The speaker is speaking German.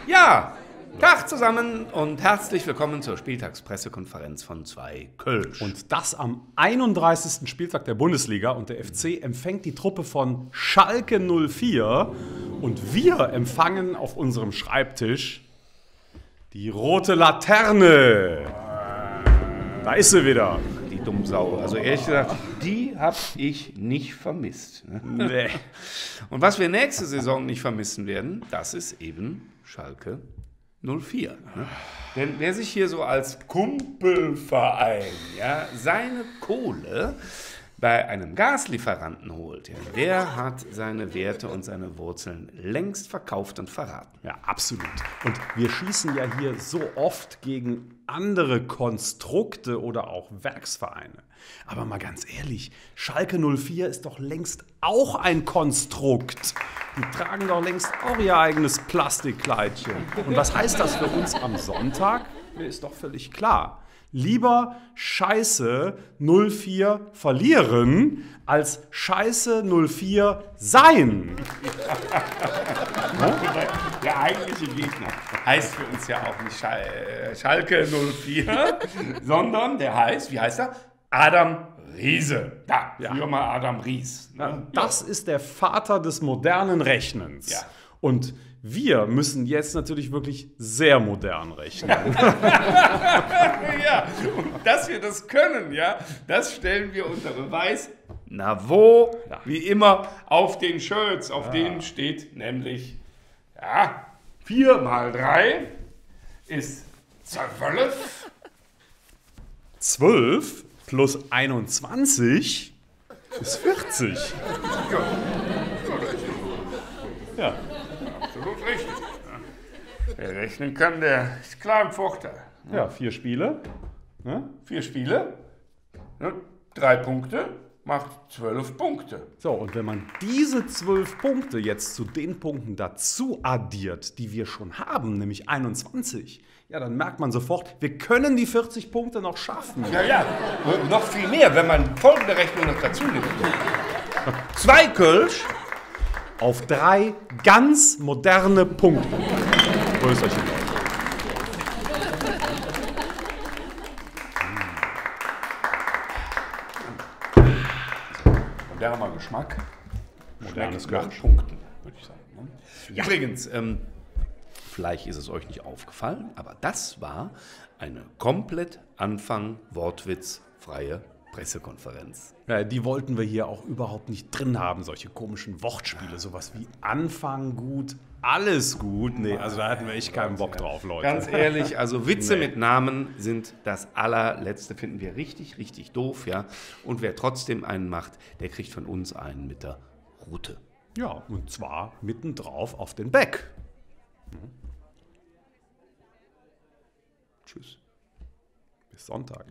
Ja, Tag zusammen und herzlich willkommen zur Spieltagspressekonferenz von 2 Kölsch. Und das am 31. Spieltag der Bundesliga und der FC empfängt die Truppe von Schalke 04 und wir empfangen auf unserem Schreibtisch die rote Laterne. Da ist sie wieder. Die Dummsau. Also ehrlich gesagt, die habe ich nicht vermisst. Nee. Und was wir nächste Saison nicht vermissen werden, das ist eben Schalke 04. Ne? Denn wer sich hier so als Kumpelverein seine Kohle bei einem Gaslieferanten holt, der hat seine Werte und seine Wurzeln längst verkauft und verraten. Ja, absolut. Und wir schießen ja hier so oft gegen andere Konstrukte oder auch Werksvereine. Aber mal ganz ehrlich, Schalke 04 ist doch längst auch ein Konstrukt. Die tragen doch längst auch ihr eigenes Plastikkleidchen. Und was heißt das für uns am Sonntag? Ist doch völlig klar. Lieber Scheiße 04 verlieren, als Scheiße 04 sein. Der eigentliche Gegner heißt für uns ja auch nicht Schalke 04, sondern der heißt, wie heißt er? Adam Riese. Da, früher mal Adam Ries. Ne? Das ist der Vater des modernen Rechnens. Ja. Und wir müssen jetzt natürlich wirklich sehr modern rechnen. Ja, und dass wir das können, das stellen wir unter Beweis. Na wo? Ja. Wie immer auf den Shirts, auf denen steht nämlich, 4 mal 3 ist 12. 12 plus 21 ist 40. Ja. Absolut richtig. Wer rechnen kann, der ist klar im Vorteil. Ja, 4 Spiele. 4 Spiele, 3 Punkte, macht 12 Punkte. So, und wenn man diese 12 Punkte jetzt zu den Punkten dazu addiert, die wir schon haben, nämlich 21, dann merkt man sofort, wir können die 40 Punkte noch schaffen. Ja, und noch viel mehr, wenn man folgende Rechnung noch dazu nimmt. 2 Kölsch auf 3 ganz moderne Punkte. Grüß euch, Leute. Moderner Geschmack. Modernes nach Kölsch. Punkten, würde ich sagen. Ne? Ja. Übrigens, vielleicht ist es euch nicht aufgefallen, aber das war eine komplett wortwitzfreie Pressekonferenz. Ja, die wollten wir hier auch überhaupt nicht drin haben, solche komischen Wortspiele, sowas wie Anfang gut, alles gut. Nee, also da hatten wir echt keinen Bock drauf, Leute. Ganz ehrlich, also Witze mit Namen sind das allerletzte, finden wir richtig, richtig doof, Und wer trotzdem einen macht, der kriegt von uns einen mit der Rute. Ja, und zwar mittendrauf auf den Back. Tschüss. Bis Sonntag.